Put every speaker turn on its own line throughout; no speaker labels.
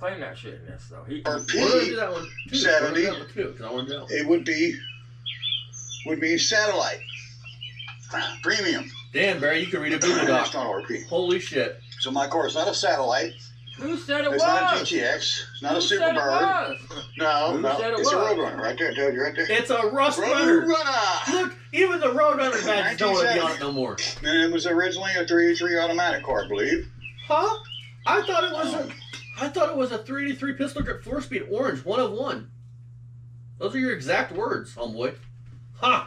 claim that shit in this though.
Or
We're gonna do that one too.
70.
We're gonna do that one too, 'cause I want to know.
It would be satellite. Premium.
Damn, Barry, you can read a Google Doc.
It's not RP.
Holy shit.
So my car is not a satellite.
Who said it
It's
was?
not a GTX. It's not a
Who said it
Superbird.
was?
No,
Who
no.
said it
It's a
was?
Roadrunner right there. I told you right there.
It's a rustrunner.
Roadrunner.
Look, even the Roadrunner badges don't want to be on it no more.
And it was originally a 383 automatic car, I believe.
Huh? I thought it was a 383 pistol grip 4-speed orange, 1 of 1. Those are your exact words, homeboy. Huh.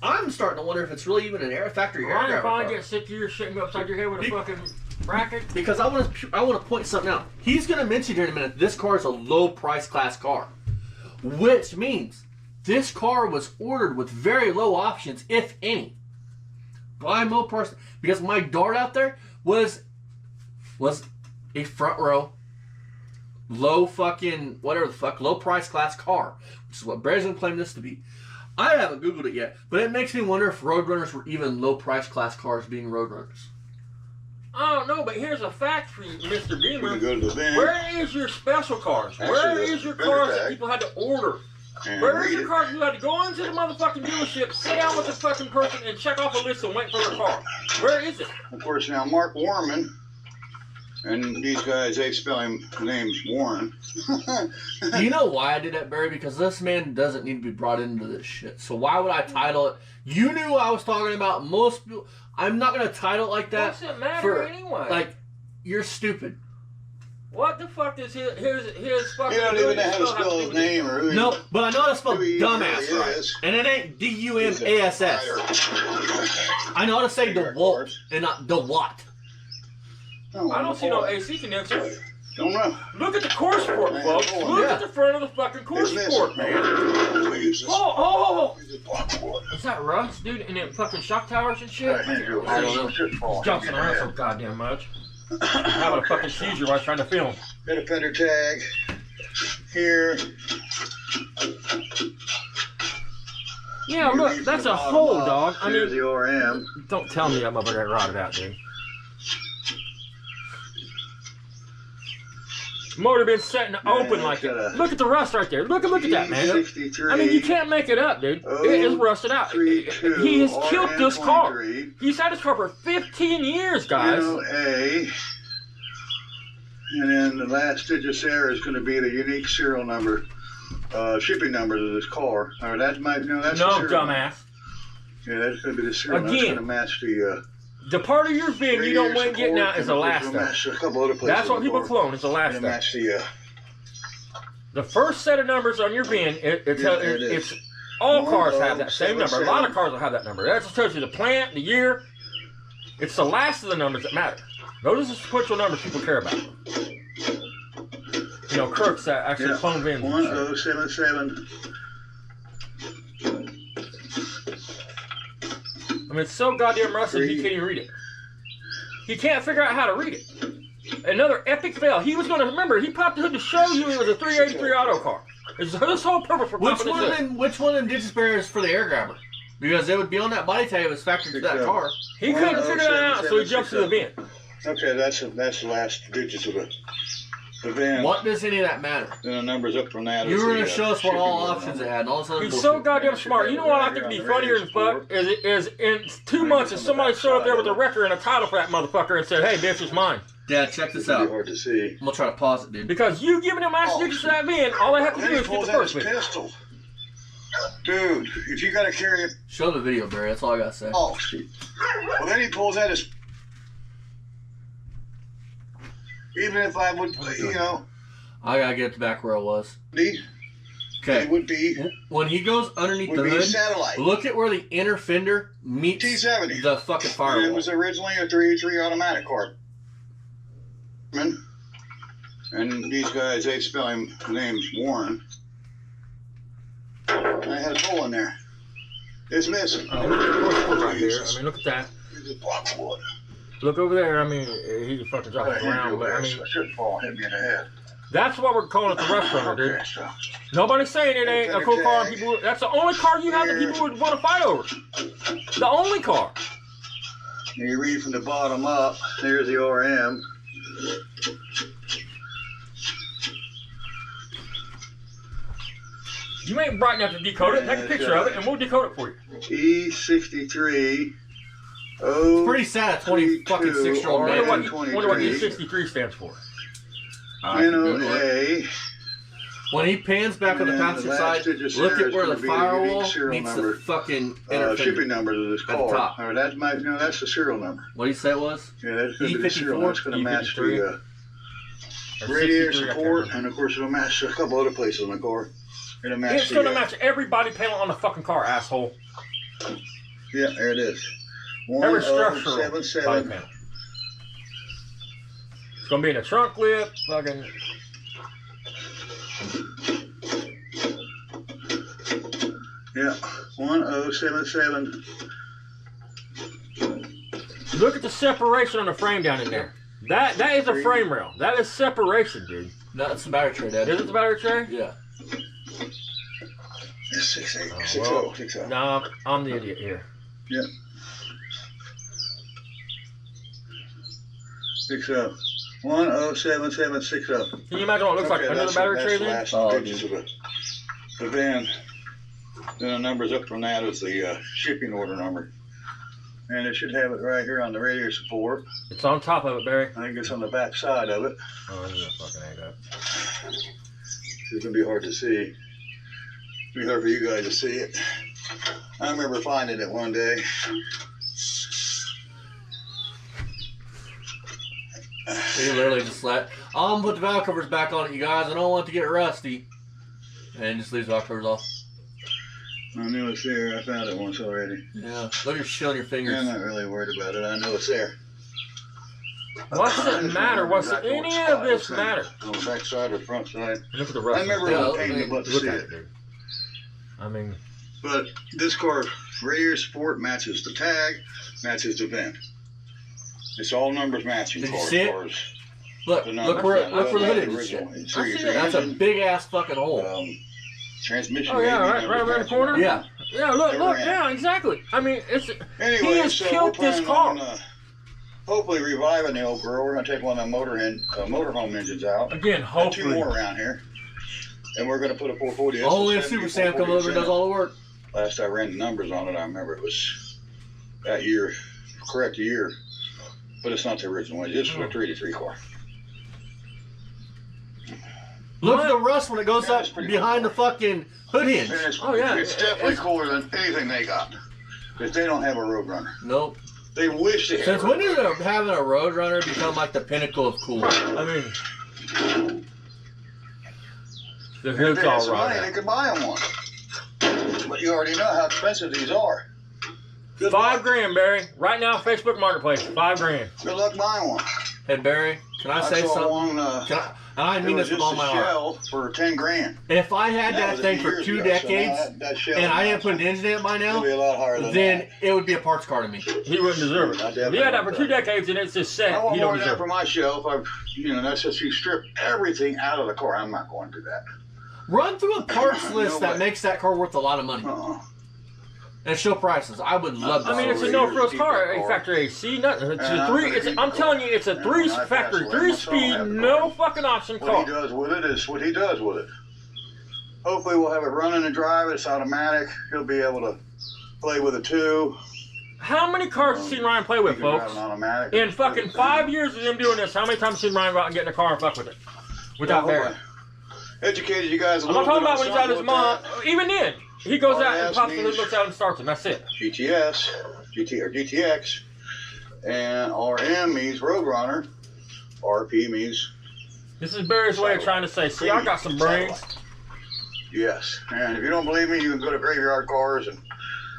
I'm starting to wonder if it's really even an factory air grabber car.
Get sick of your shit and go upside your head with a fucking bracket.
Because I want to point something out. He's going to mention here in a minute, this car is a low price class car. Which means this car was ordered with very low options, if any. By Mo person. Because my Dart out there was a front row, low fucking, whatever the fuck, low price class car. Which is what Bear's going to claim this to be. I haven't Googled it yet, but it makes me wonder if Roadrunners were even low price class cars being Roadrunners.
I don't know, but here's a fact for you, Mr. Beamer.
Go to the bin.
Where is your special cars? Where is your cars that people had to order? Where is your cars you had to go into the motherfucking dealership, sit down with the fucking person, and check off a list and wait for their car? Where is it?
Of course, now Mark Warman, and these guys, they spell him, the name's Warren.
Do you know why I did that, Barry? Because this man doesn't need to be brought into this shit. So why would I title it? You knew I was talking about. Most people. I'm not going to title it like that.
What's it matter anyway?
Like, you're stupid.
What the fuck is his fucking...
You don't even know how to spell his name or who
No, but I know how to spell dumbass
really
right.
is.
And it ain't D-U-M-A-S-S. I know how to say DeWalt and not DeWatt.
I don't see no AC connection.
Don't know.
Look at the course port, folks. Look at the front of the fucking course port, man. Oh! Is that rust, dude? And them fucking shock towers and shit?
I don't know.
Jumping around so goddamn much. Having a fucking seizure while trying to film.
Got a fender tag here.
Yeah, look, that's a hole, dog. I
Here's
mean,
the ORM.
don't tell me that motherfucker got rotted out, dude. Motor been setting open like it. Look at the rust right there. Look at that, man. I mean, you can't make it up, dude. It is rusted out. He has killed this car. He's had this car for 15 years, guys.
A. And then the last digit there is going to be the unique serial number, shipping number of this car. Or that's my, that's
no,
the serial
dumbass.
Yeah, that's going to be the serial. That's going to match
the part of your VIN you don't want getting out is the last stuff. That's what people clone, is the last stuff.
Match
The first set of numbers on your VIN, it's all cars have that same number. A lot of cars will have that number. That just tells you the plant, the year. It's the last of the numbers that matter. Those are the sequential numbers people care about. You know, crooks that actually clone VINs.
1077.
I mean, it's so goddamn rusty, he can't even read it. He can't figure out how to read it. Another epic fail. He was going to, remember, he popped the hood to show you it was a 383 auto car. It's his whole purpose for popping this hood.
Which one of them digits Bear is for the air grabber? Because it would be on that body tag if it's factored to that car.
He couldn't figure that out, so he jumps to the bin.
Okay, that's the last digits of the VIN.
What does any of that matter?
Then the numbers up from that.
You were going to show us what all options it had and all this other
He's
bullshit.
so goddamn smart. You know what I think would be funnier than fuck? Is in 2 months if somebody showed up there with a record and a title for that motherfucker and said, hey, bitch, it's mine.
Dad, check this out.
Hard to see.
I'm going to try to pause it, dude.
Because you giving him last digits to that VIN, all they have to do is get the first VIN.
Pistol. Dude, if you got to carry it.
Show the video, Barry. That's all I got to say.
Oh, shit. Well, then he pulls out his. Even if I would,
I got to get it back where it was.
Okay. It would be.
When he goes underneath the hood,
satellite.
Look at where the inner fender meets
T70.
the fucking firewall.
It was originally a 383 automatic car. And these guys, they spell him, the name's Warren. I had a hole in there. It's missing.
Oh, right here. I mean, look at that. Look over there. I mean, he just fucking dropped it around, but I mean,
I shouldn't fall and hit me in the head.
That's why we're calling it the rustrunner, dude. Nobody's saying it ain't a cool car. People, that's the only car you have that people would want to fight over. The only car.
You read from the bottom up. There's the ORM.
You ain't bright enough to decode it. Take a picture of it, and we'll decode it for you.
E63.
It's pretty sad. 26-year-old man.
Wonder what E63 stands for.
NOA.
When he pans back on the passenger side, look at where the firewall meets the fucking
shipping numbers of this car.
top.
Or that's the serial number.
What do you say it was?
Yeah, that's going to be the serial. That's going to match the
Or
radiator
63,
support, and of course it'll match a couple other places on the car. It'll match.
It's going to match every body panel on the fucking car, asshole.
Yeah, there it is.
Every structural body
1077.
panel. It's going to be in the trunk lip, fucking.
Yeah, 1077.
Look at the separation on the frame down in there. That is a frame rail. That is separation, dude.
No, it's the battery tray, Dad.
Is it the battery tray?
Yeah.
It's 68, 60,
well,
60.
No, I'm the idiot here.
Yeah. 60. 107760.
Can you imagine what it looks like under the battery tray then?
That's the last digits of the VIN. Then the numbers up from that is the shipping order number. And it should have it right here on the radiator support.
It's on top of it, Barry.
I think it's on the back side of it.
Oh, you're gonna fucking hang up.
It's gonna be hard to see. It'll be hard for you guys to see it. I remember finding it one day.
He literally just let, I'm gonna put the valve covers back on it, you guys. I don't want it to get rusty. And just leaves the valve covers off.
I knew it's there. I found it once already.
Yeah. Look at your shit on your fingers.
I'm not really worried about it. I know it's there.
What does it matter? What's any of this matter?
On the back side or the front side.
Look at the rest.
I remember
Yeah,
it was a pain in the butt to
Look
see
at
it.
it, dude. I mean,
But this car, radiator support matches the tag, matches the VIN. It's all numbers matching.
Did you
car,
see it?
cars.
Look
The
where
numbers,
the hood is.
original.
I see it.
That's a big ass fucking hole.
Transmission.
oh yeah,
rating,
right around the corner.
Yeah.
Yeah, look,
Never ran.
yeah, exactly. I mean, it's
Anyway,
he has
so
killed
we're
this
planning
car.
on, hopefully reviving the old girl. We're gonna take one of the motorhome engines out.
Again.
Got two
Hopefully,
more around here, and we're gonna put a 440.
Only if Super Sam comes over and does all the work.
Last I ran the numbers on it, I remember it was that year, correct year, but it's not the original one. It's just a 383 car.
Look at the rust when it goes
Yeah,
up
it's pretty
behind
cool.
the fucking hood hinge.
And it's,
Oh, yeah.
it's definitely cooler than anything they got, because they don't have a Roadrunner.
Nope.
They wish they had.
Since
a
when
Roadrunner.
did having a Roadrunner become like the pinnacle of cool?
I mean, the
If
hood's
they had
all
some money,
right.
they could buy them one. But you already know how expensive these are. Good luck.
$5,000, Barry. Right now, Facebook Marketplace, $5,000.
Good luck buying one.
Hey Barry, can I say
saw
something?
one.
Can I
It
mean
was
this with
just
all
a
my heart.
shell for 10 grand.
If I had that
was a
thing
few
for
years
2
ago, so now
decades
that shell
and I
now
didn't put an engine in it by
it'll
now,
be a lot higher than
then
that.
it would be a parts car to me.
He wouldn't deserve it.
I
If
definitely
he had that for
want
2
that.
decades and it's just
I
set,
want
he
more
don't
than that
deserve
for
it.
my shelf. That's just you strip everything out of the car. I'm not going to do that.
Run through a parts list
No
that
way.
makes that car worth a lot of money and show prices. I would love
I mean,
to.
it's a
Years
no-frills
to
car.
keep that
A
car.
factory AC, nothing. It's
And
a
I'm
three.
gonna
It's.
keep
I'm
the
telling
car.
you, it's a
And
three
when I
factory,
pass away, my son will
3-speed,
have the
no
car.
fucking option
What he
car.
does with it is what he does with it. Hopefully we'll have it running and drive. It's automatic. He'll be able to play with it too.
How many cars have you seen Ryan play with,
He can drive
folks?
an automatic.
In fucking 5 years of him doing this, how many times have you seen Ryan go out and get in a car and fuck with it? Without Barry.
Educated you guys a
I'm
little
not talking
bit
about when he's out with his mom. Even then, he goes out and
RS
pops the hood,
means-
looks out and starts them. That's it.
GTS, GT or GTX, and RM means Roadrunner. RP means
This is Barry's way of trying to say, see, I got some brains.
yes. And if you don't believe me, you can go to Graveyard Cars and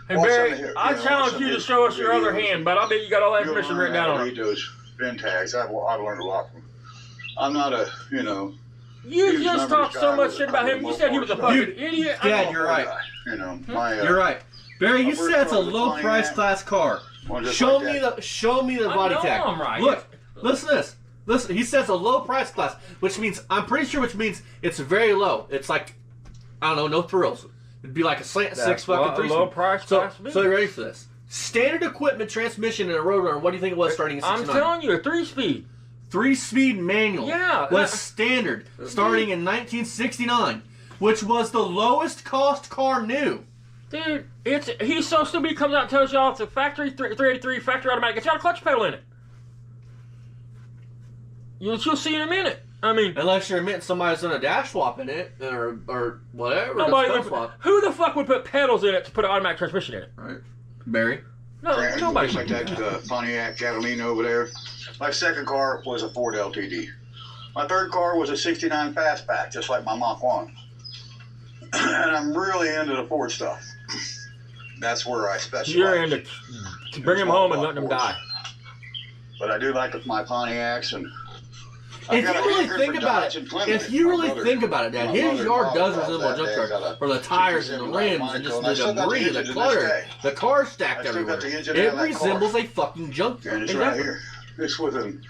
Hey,
watch
Barry,
some of his-
I challenge you to show us your other hand, but I bet you got all that
you'll
information
learn
written down
how to
on
read
it.
those VIN tags. I've learned a lot from. I'm not a
You
huge
just
numbers
talked
guy
so much
with
shit about
a
him. You said he was a
multiple
fucking idiot. I
Dad,
know.
you're right.
my
You're right. Barry, you
Upper
said it's a
front
low
reclining
price
mat.
class car.
One just
Show
like
me
that.
the
I
body
know
tag.
I'm right.
Look, listen to this. Listen, he says a low price class, which means which means it's very low. It's like, I don't know, no thrills. It'd be like a slant
That's
six fucking
what a
three.
low price
So,
class means.
so you ready for this? Standard equipment transmission in a Roadrunner. What do you think it was starting in
I'm
'69?
telling you, a 3-speed.
3-speed manual
Yeah,
was standard starting in 1969. which was the lowest cost car new.
Dude, he's so stupid. He comes out and tells y'all it's a factory 383 factory automatic. It's got a clutch pedal in it. You'll see in a minute. I mean,
unless you're admitting somebody's done a dash swap in it or whatever.
Who the fuck would put pedals in it to put an automatic transmission in it?
Right, Barry.
No, nobody.
Just like that Pontiac Catalina over there. My second car was a Ford LTD. My third car was a '69 Fastback, just like my Mach 1. And I'm really into the Ford stuff. That's where I specialize.
You're into bring them home and letting them die.
But I do like my Pontiacs and.
If you really think about it, Dad, his yard does resemble a junkyard for the tires and the rims and just the debris, the clutter, the cars stacked everywhere. It resembles a fucking junkyard.
And it's right here. It's within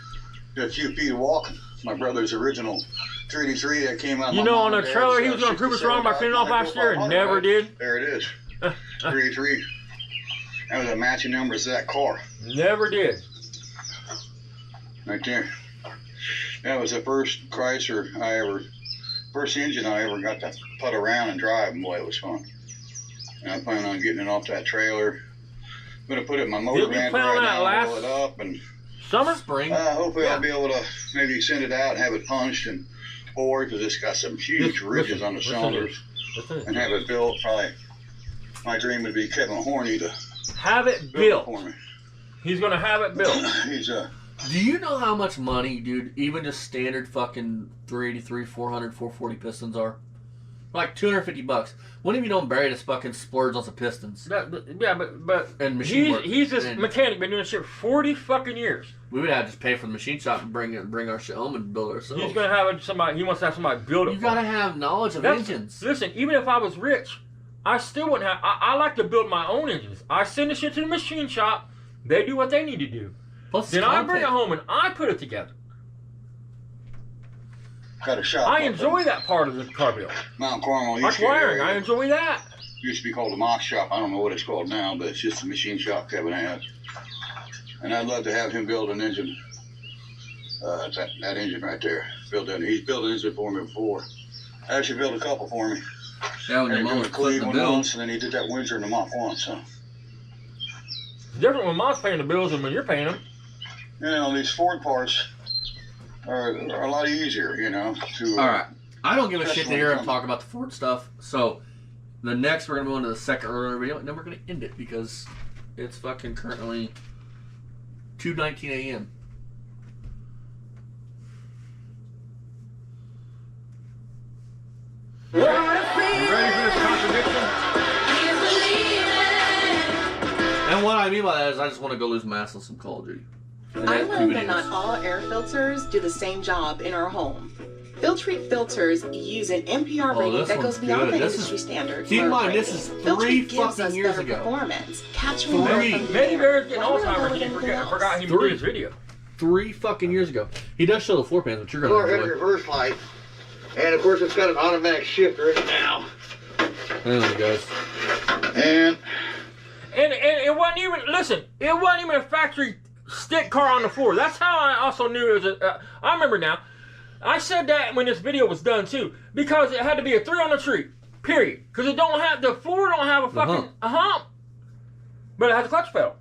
a few feet of walking. My brother's original 383 that came out.
You know, on the trailer, he was going to prove us wrong by cleaning off last year and never did.
There it is. 383. That was a matching number to that car.
Never did.
Right there. That was the first Chrysler first engine I ever got to put around and drive, and boy, it was fun. And I plan on getting it off that trailer. I'm gonna put it in my motor van right now and roll it up, and
spring.
Hopefully I'll be able to maybe send it out and have it punched and bored, because it's got some huge ridges on the cylinders, and have it built. Probably my dream would be Kevin Horney to
have it built
for me.
He's gonna have it built.
He's
Do you know how much money, dude, even just standard fucking 383, 400, 440 pistons are? Like $250. When have you known Barry just fucking splurge on some pistons?
But
and machine work.
He's this mechanic, been doing this shit for 40 fucking years.
We would have to just pay for the machine shop and bring our shit home and build it ourselves.
He's gonna have somebody. He wants to have somebody build it.
You gotta have knowledge of engines.
Listen, even if I was rich, I still wouldn't have. I like to build my own engines. I send the shit to the machine shop. They do what they need to do.
Plus
then I bring it home and I put it together.
Got a shop.
I enjoy that part of the car build.
Mount Carmel.
Like wiring, I enjoy that.
Used to be called a mock shop. I don't know what it's called now, but it's just a machine shop Kevin has. And I'd love to have him build an engine. That engine right there. He's built an engine for me before. I actually built a couple for me.
Yeah, when your mom was flipping the bill.
And then he did that Windsor in the Mach 1, so.
It's different when Mom's paying the bills than when you're paying them.
You know, these Ford parts are a lot easier, you know.
All right. I don't give a shit to hear him talk about the Ford stuff. So, the next we're going to go into the second earlier video, and then we're going to end it because it's fucking currently 2:19 a.m.
You ready for this contradiction?
And what I mean by that is I just want to go lose my ass on some Call of Duty.
I learned that not all air filters do the same job in our home. Filtrete filters use an NPR rating that goes beyond the industry standard.
Keep in mind, this is 3 fucking years ago.
Performance, capturing more from the
Maybe
air.
Barry's getting Alzheimer's and he forgot he did his video.
3 fucking years ago. He does show the floor pans, but you're going to enjoy.
Reverse light. And of course it's got an automatic shifter in it now.
Hang on, guys.
And
it wasn't even, listen, it wasn't even a factory stick car on the floor. That's how I also knew it was I remember now. I said that when this video was done too, because it had to be a 3 on the tree, period. Because it don't have, the floor don't have a fucking hump. But it has a clutch pedal.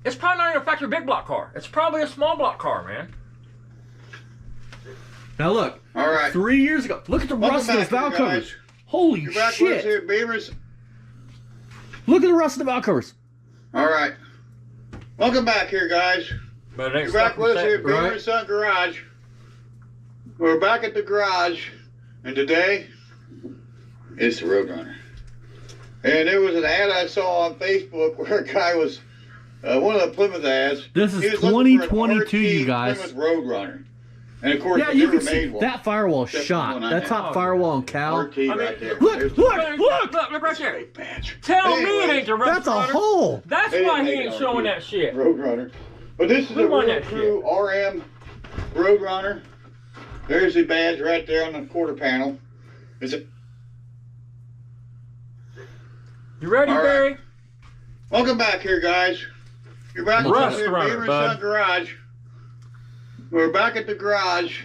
It's probably not even a factory big block car. It's probably a small block car, man.
Now look,
all right.
3 years ago, look at the rust of those valve covers. Holy
You're back with us
shit.
here, Beavers.
Look at the rust of the valve covers.
All right. Welcome back here, guys.
But it ain't
You're back with us here at
right.
Beaver Sun Garage. We're back at the garage, and today it's the Roadrunner. And there was an ad I saw on Facebook where a guy was, one of the Plymouth ads.
This is
he was looking for an
2022, you
RT
guys.
Plymouth Roadrunner. And of course,
Yeah,
they
you
never
can see
made one.
that firewall
Except
shot.
the one I
That
have.
top firewall on Cal.
RT right there.
Look
Look right there.
Badge.
Tell me it
Anyway,
ain't the
That's a
Rustrunner.
hole.
That's
They
why
didn't
he
make it
ain't
on
showing
you.
that shit.
Roadrunner. But this is
Who
a
won
real
that
true RM Roadrunner. There's the badge right there on the quarter panel. Is it?
You ready,
All right.
Barry?
Welcome back here, guys. You're back with us here at
Rustrunner,
Beaver
bud.
Sun Garage. We're back at the garage,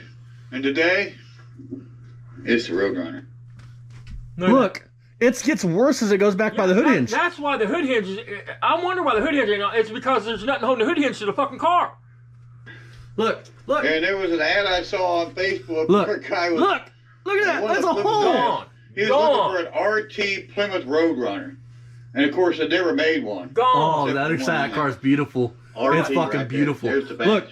and today it's the Roadrunner.
Look, it gets worse as it goes back by the hood hinge.
That's why the hood hinge is... I wonder why the hood hinge... It's because there's nothing holding the hood hinge to the fucking car.
Look.
And there was an ad I saw on Facebook where a guy was...
Look at that. That's a hole.
Gone.
He was looking for an RT Plymouth Roadrunner. And, of course, they never made one.
Gone.
Oh, that car is beautiful. It's fucking beautiful.
There's the badge.
Look.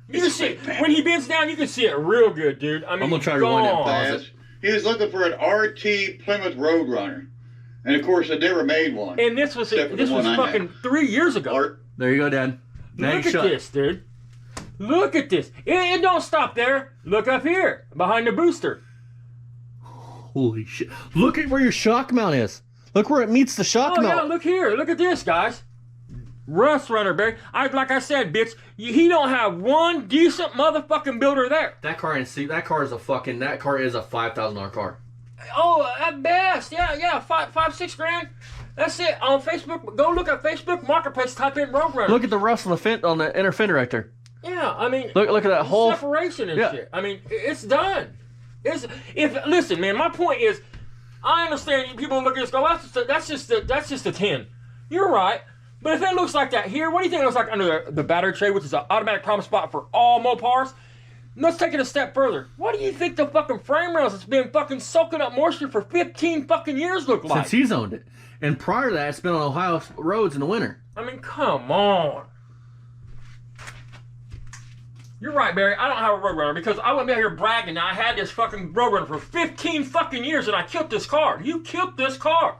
You can see when he bends down, you can see it real good, dude. I mean,
I'm gonna try to rewind that pause.
He was looking for an RT Plymouth Roadrunner, and of course, they never made one.
And this was fucking 3 years ago.
There you go, Dad.
Look at this, dude. Look at this. It don't stop there. Look up here behind the booster.
Holy shit! Look at where your shock mount is. Look where it meets the shock mount.
Yeah, look here. Look at this, guys. Rustrunner, Barry. Like I said, bitch, he don't have one decent motherfucking builder there.
That car is a $5,000 car.
Oh, at best, yeah, $5-6 grand. That's it. On Facebook, go look at Facebook Marketplace. Type in Roadrunner.
Look at the rust on the inner fender right there.
Yeah, I mean,
look at that whole
separation and shit. I mean, it's done. Listen, man. My point is, I understand people look at this. Go, that's just a 10. You're right. But if it looks like that here, what do you think it looks like under the battery tray, which is an automatic promise spot for all Mopars? Let's take it a step further. What do you think the fucking frame rails that's been fucking soaking up moisture for 15 fucking years look like?
Since he's owned it. And prior to that, it's been on Ohio roads in the winter.
I mean, come on. You're right, Barry. I don't have a Roadrunner because I wouldn't be out here bragging that I had this fucking Roadrunner for 15 fucking years and I killed this car. You killed this car.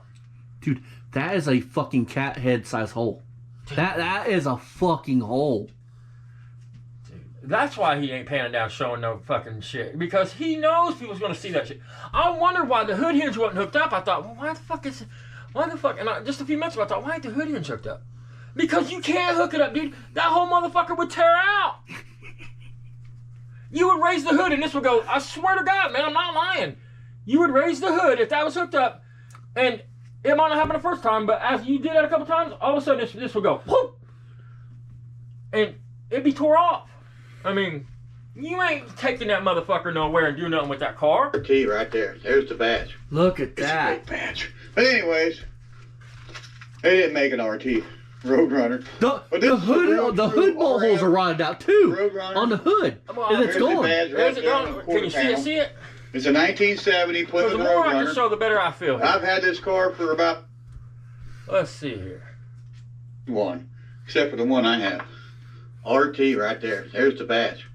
Dude, that is a fucking cat head size hole. That is a fucking hole.
Dude, that's why he ain't panning down showing no fucking shit. Because he knows people's going to see that shit. I wonder why the hood hinge wasn't hooked up. I thought, well, why the fuck? And just a few minutes ago, I thought, why ain't the hood hinge hooked up? Because you can't hook it up, dude. That whole motherfucker would tear out. You would raise the hood and this would go, I swear to God, man, I'm not lying. You would raise the hood if that was hooked up. And it might not happen the first time, but as you did that a couple times, all of a sudden this would go, whoop, and it'd be tore off. I mean, you ain't taking that motherfucker nowhere and doing nothing with that car.
RT right there. There's the badge.
Look at that.
It's a great badge. But anyways, they didn't make an RT Roadrunner.
The hood bolt holes are rotted out too.
Roadrunner.
On the hood. And it's gone.
There's it gone. Can you see it?
It's a 1970 Plymouth Roadrunner.
The more I can show, the better I feel. Here.
I've had this car for about...
Let's see here.
One. Except for the one I have. RT right there. There's the badge.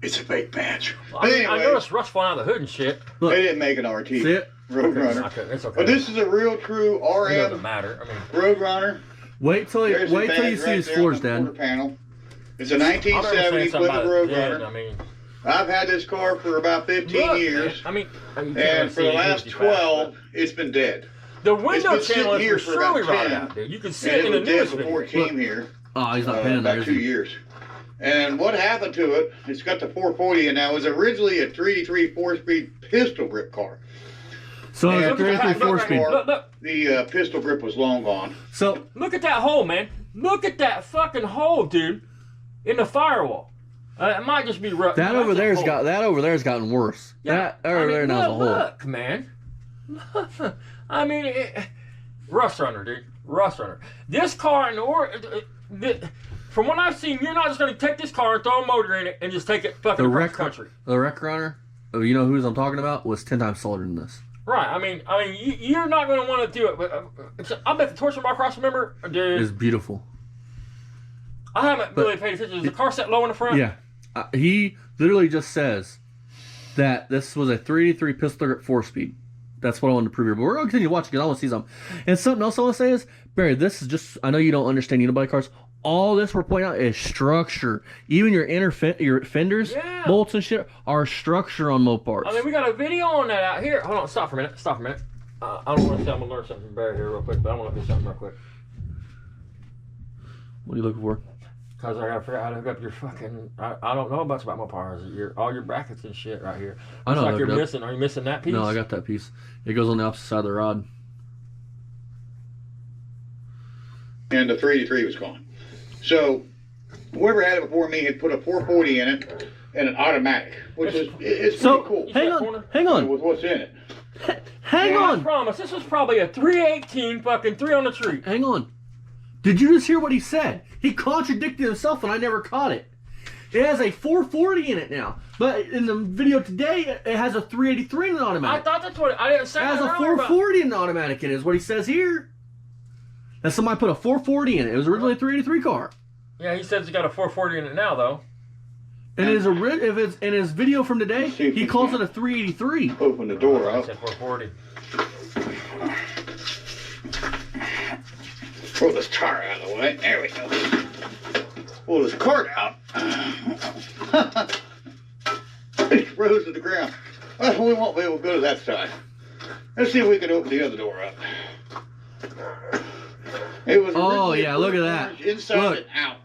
It's a fake badge.
Well, I noticed rust flying out of the hood and shit.
Look, they didn't make an RT.
See it?
Roadrunner.
Okay, it's okay.
But this is a real true RM
it doesn't matter. I mean,
Roadrunner.
Wait till you see his floors, Dad.
Panel. It's a 1970 Plymouth Roadrunner.
I mean,
I've had this car for about 15 years.
Man,
and for the last 12, it's been dead.
The window channel is surely rotted out, dude. You can see it in the news
before it came here.
Oh, he's not paying
about 2 years. And what happened to it? It's got the 440 in now. It was originally a 3-3 4-speed pistol grip car.
So it's a 3-3 4-speed.
Look.
The pistol grip was long gone.
So
look at that hole, man. Look at that fucking hole, dude, in the firewall. It might just be rough.
That over there's gotten worse.
Yeah,
that over there now's a hole.
Look, man. I mean, Rustrunner, dude. Rustrunner. This car from what I've seen, you're not just going to take this car and throw a motor in it and just take it fucking across the country.
The Wreck Runner, you know who I'm talking about, was 10 times slower than this.
Right. I mean, you're not going to want to do it. But I bet the torsion bar cross, remember, dude,
is beautiful.
I haven't really paid attention. Is the car set low in the front?
Yeah. He literally just says that this was a 3-3 pistol grip 4-speed. That's what I wanted to prove here. But we're going to continue watching because I want to see something. And something else I want to say is, Barry, this is just, I know you don't understand unibody cars. All this we're pointing out is structure. Even your fenders, bolts and shit are structure on Mopars.
I mean, we got a video on that out here. Hold on, stop for a minute. I don't want to say I'm going to learn something from Barry here real quick, but I want to look at something real quick.
What are you looking for?
Because I got to figure out how to hook up your fucking... I don't know much about Mopars. All your brackets and shit right here.
I know.
Looks like you're missing. Are you missing that piece?
No, I got that piece. It goes on the opposite side of the rod.
And the 3-3 was gone. So, whoever had it before me had put a 440 in it and an automatic, which is pretty cool.
Hang on.
With what's in it.
Hang on.
I promise, this was probably a 318 fucking 3 on the tree.
Hang on. Did you just hear what he said? He contradicted himself and I never caught it. It has a 440 in it now. But in the video today, it has a 383 in the automatic.
I thought that's what I didn't say.
It has a 440 in the automatic in it, is what he says here. And somebody put a 440 in it. It was originally a 383 car.
Yeah, he says he got a 440 in it now, though.
And if it's in his video from today, he calls it a 383.
Open the door
I
up.
said 440.
Pull this tire out of the way. There we go. Pull this cart out. It rose to the ground. Well, we won't be able to go to that side. Let's see if we can open the other door up. It was
yeah, look at that.
Inside and out.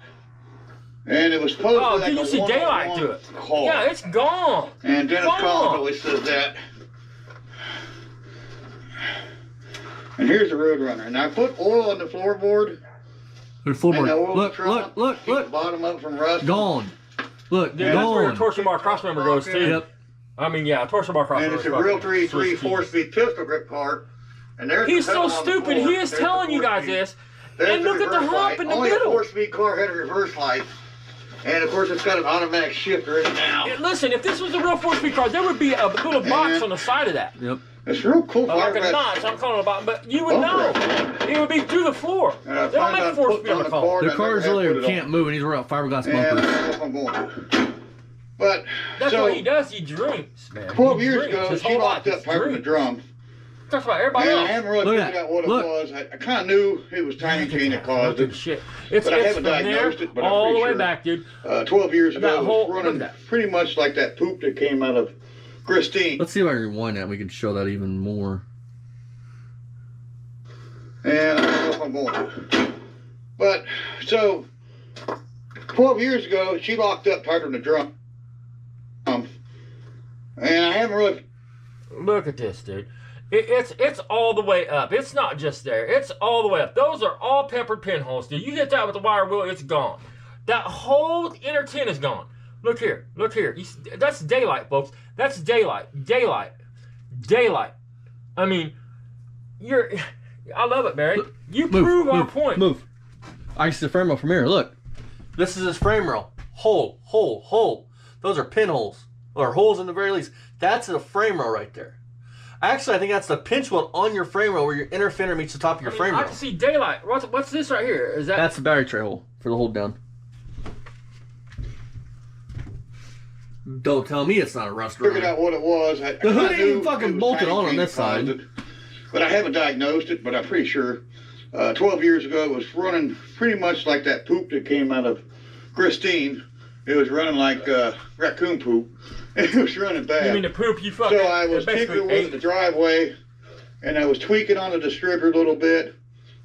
And it was supposed to be like
can you see daylight to it?
Car.
Yeah, it's gone.
And Dennis Collins always says that. And here's the Roadrunner. And I put oil on the floorboard.
There's floorboard.
Look,
Look.
the bottom up from rust.
Gone. Look,
Dude, that's where your torsion bar crossmember goes too.
Yep.
I mean, yeah, torsion bar crossmember.
And it's a real 3 4-speed pistol grip car. And there's
He's
the
so
pedal on the
stupid.
floor.
He is
There's
telling
the
you guys
4-speed.
this.
There's
And look at the
reverse
hump
light.
in the
Only
middle.
a 4-speed car had a reverse light. And of course, it's got an automatic shifter in it now.
Listen, if this was a real 4-speed car, there would be a little box on the side of that.
Yep.
It's real cool.
Like a notch, I'm calling it a box, but you would know. It would be through the floor. They don't make 4-speed on the car.
The cars really can't move, and he's wearing fiberglass
Yeah,
bumpers.
that's what I'm going. But
That's
so,
what he does. He drinks, man.
12
He
years
drinks.
ago,
His
she
whole
locked
life
up
is
part of the
drinks.
drum.
Talks about everybody
And I
else.
haven't really
Look
figured
at
out what it
look.
was. I kind of knew it was timing chain that caused
Fucking
it.
shit. It's
But I haven't
from there
diagnosed it, but I'm
all the
pretty
way
sure.
back, dude.
12 years ago,
That
it
whole-
was running
look at that.
pretty much like that poop that came out of Christine.
Let's see if I can rewind that. We can show that even more.
And I don't know if I'm going to. But, so, 12 years ago, she locked up part of the drum. And I haven't really...
Look at this, dude. It's all the way up. It's not just there. It's all the way up. Those are all peppered pinholes, dude. You hit that with the wire wheel, it's gone. That whole inner tin is gone. Look here. Look here. That's daylight, folks. That's daylight. Daylight. Daylight. I mean, I love it, Barry. You prove our point.
Move. I see the frame rail from here. Look. This is his frame rail. Hole. Those are pinholes. Or holes in the very least. That's the frame rail right there. Actually, I think that's the pinch weld on your frame rail where your inner fender meets the top of your frame
I
rail.
can see daylight. What's this right here? Is that?
That's the battery tray hole for the hold down. Don't tell me it's not a rust
Figured
runner.
out what it was. I
The hood
kinda
ain't
knew
even fucking
it was
bolted
timing
on
chain
this
that caused
side.
it. But I haven't diagnosed it, but I'm pretty sure 12 years ago it was running pretty much like that poop that came out of Christine. It was running like raccoon poop. It was running bad.
You mean the poop you fucking?
So I was tinkering with the driveway, and I was tweaking on the distributor a little bit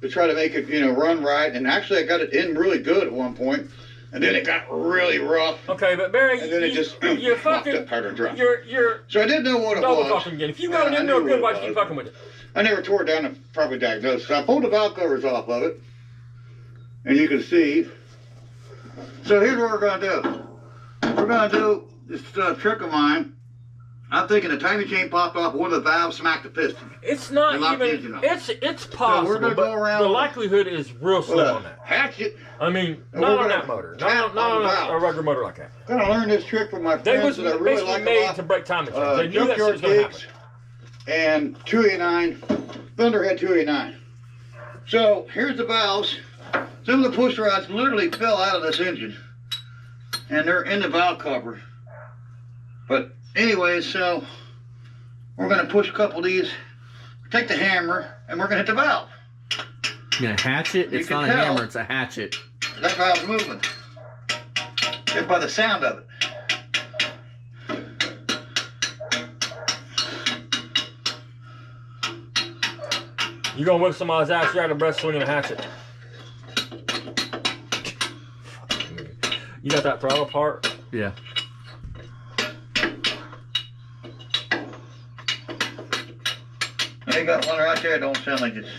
to try to make it, run right. And actually, I got it in really good at one point, and then it got really rough.
Okay, but Barry,
And then it just
you
locked
fucking,
up part of the drum.
you're
So I didn't know what it
double
was.
fucking again. If you got it
I
in
knew
there
what
good,
it
why'd you keep
was.
fucking with it?
I never tore it down and probably diagnosed. So I pulled the valve covers off of it, and you can see. So here's what we're going to do. We're going to do this trick of mine. I'm thinking the timing chain popped off, one of the valves smacked the piston.
It's not
They locked the
even.
engine up.
It's possible,
we're gonna
but
go around
the
with-
likelihood is real slim on that.
Hatchet.
I mean,
And
not
we're
on
gonna
that motor,
tap
not
on the
on
valve.
a regular motor like that.
I'm gonna learn this trick from my
They
friends
was
that I really
basically
like a
made
lot.
to break timing chains. They knew that shit
Junkyard
was gonna happen.
Gigs and 289, Thunderhead 289. So here's the valves. Some of the push rods literally fell out of this engine, and they're in the valve cover. But anyway, so we're gonna push a couple of these, take the hammer, and we're gonna hit the valve.
You gonna hatchet?
You
It's
can
not a
tell.
hammer, it's a hatchet.
That valve's moving. Just by the sound of it.
You gonna whip somebody's ass, you're out of breath swinging a hatchet. You got that throttle part?
Yeah.
They got one right there, don't sound like it's...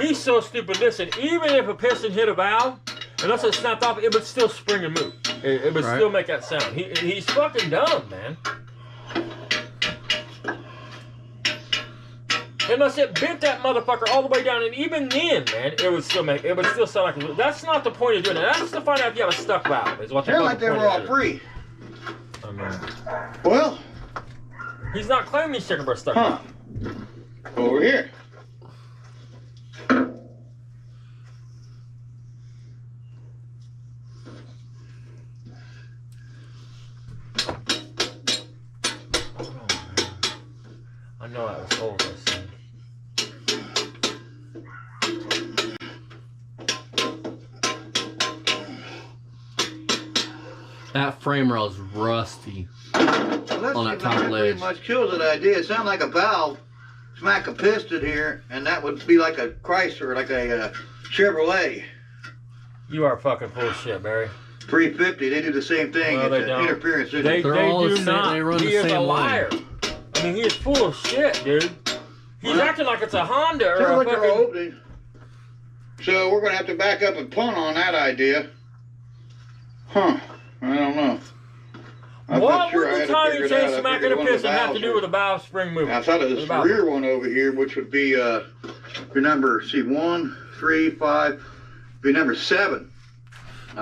He's so stupid. Listen, even if a piston hit a valve, unless it snapped off, it would still spring and move. It would
Right.
still make that sound. He's fucking dumb, man. Unless it bent that motherfucker all the way down, and even then, man, it would still sound like. That's not the point of doing it. That's to find out if you have a stuck valve. Is what the
Sound like they were all free.
I mean,
well,
he's not claiming these chicken breast stuck valve.
Over here.
I know that was old.
That frame rail is rusty.
Well,
On that top ledge.
Pretty much kills that idea. It sounds like a valve. Smack a piston here, and that would be like a Chrysler, like a Chevrolet.
You are fucking full of shit, Barry.
350, they do the same thing.
Well,
it's an interference.
They
They're all the
do
same-
not.
they run
He
the
is a
same
liar. I mean, he is full of shit, dude. He's acting like it's a Honda or
Sounds
a
like they're
fucking...
opening. So we're going to have to back up and punt on that idea. Huh. I don't know.
What would the timing chain smacking a piston have to do with a valve spring movement?
I thought of this rear one over here, which would be your number, see, 1, 3, 5, be number 7.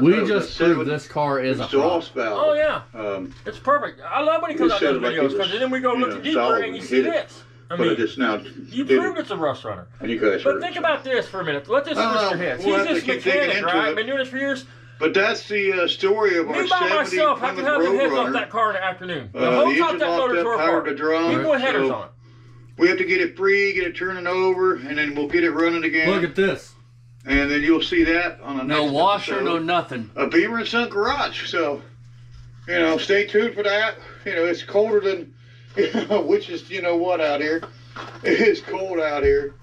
We just proved this car is a
exhaust valve.
Oh, yeah. It's perfect. I love when he comes out those videos, because then we go look deeper and you see this. I mean, you proved it's a rust runner. But think about this for a minute. Let this switch your heads. He's this mechanic, right? Been doing this for years.
But that's the story of our 70
Me by myself, I can have the heads off that car in the afternoon. The whole top that motor tore apart. We put headers on it.
We have to get it free, get it turning over, and then we'll get it running again.
Look at this.
And then you'll see that on the next
No washer,
episode.
no nothing.
A Beamer and Son garage. So, stay tuned for that. It's colder than, which is, what out here. It is cold out here.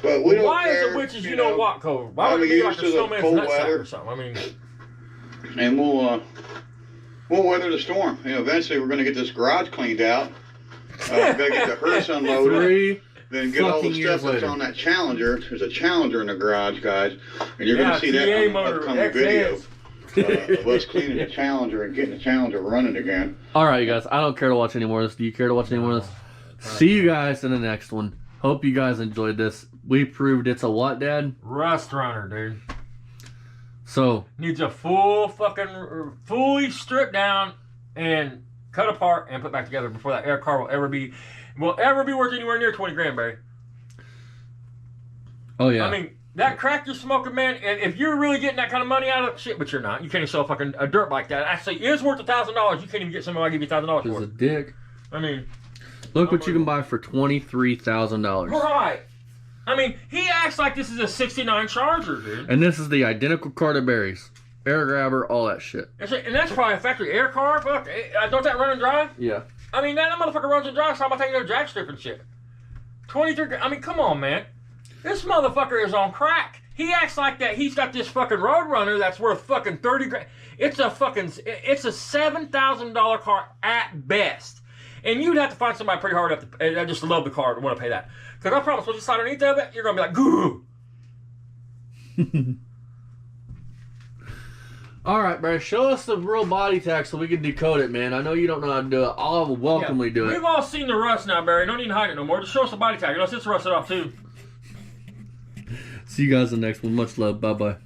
But we don't
Why
care,
is it which is what cold? Why would it be like a snowman's nutsack or something? I mean,
and we'll weather the storm. Eventually we're going to get this garage cleaned out. Gotta get the hearse unloaded. Then get all the stuff that's on that Challenger. There's a Challenger in the garage, guys, and you're going to see that on the upcoming video of us cleaning the Challenger and getting the Challenger running again.
All right, you guys. I don't care to watch any more of this. Do you care to watch any more of this? See you guys in the next one. Hope you guys enjoyed this. We proved it's a what, Dad?
Rust runner, dude.
So
needs a fully stripped down and cut apart and put back together before that air car will ever be worth anywhere near 20 grand, Barry.
Oh yeah.
I mean, that crack you're smoking, man. And if you're really getting that kind of money out of shit, but you're not. You can't even sell a dirt bike that actually is worth $1,000. You can't even get somebody to give you $1,000 for
He's
it.
a dick.
I mean,
look what you can buy for $23,000.
Right. I mean, he acts like this is a '69 Charger, dude.
And this is the identical car to Barry's. Air grabber, all that shit.
And that's probably a factory air car. Fuck, don't that run and drive?
Yeah.
I mean, that motherfucker runs and drives. How am I taking no jack strip and shit? 23. I mean, come on, man. This motherfucker is on crack. He acts like that. He's got this fucking Roadrunner that's worth fucking 30 grand. It's a $7,000 car at best. And you'd have to find somebody pretty hard up to just love the car to want to pay that. Because I promise, once you slide underneath of it, you're going to be like, goo.
All right, Barry, show us the real body tag so we can decode it, man. I know you don't know how to do it. I'll welcomely do it.
We've all seen the rust now, Barry. Don't need to hide it no more. Just show us the body tag. Unless it's rusted off, too.
See you guys in the next one. Much love. Bye-bye.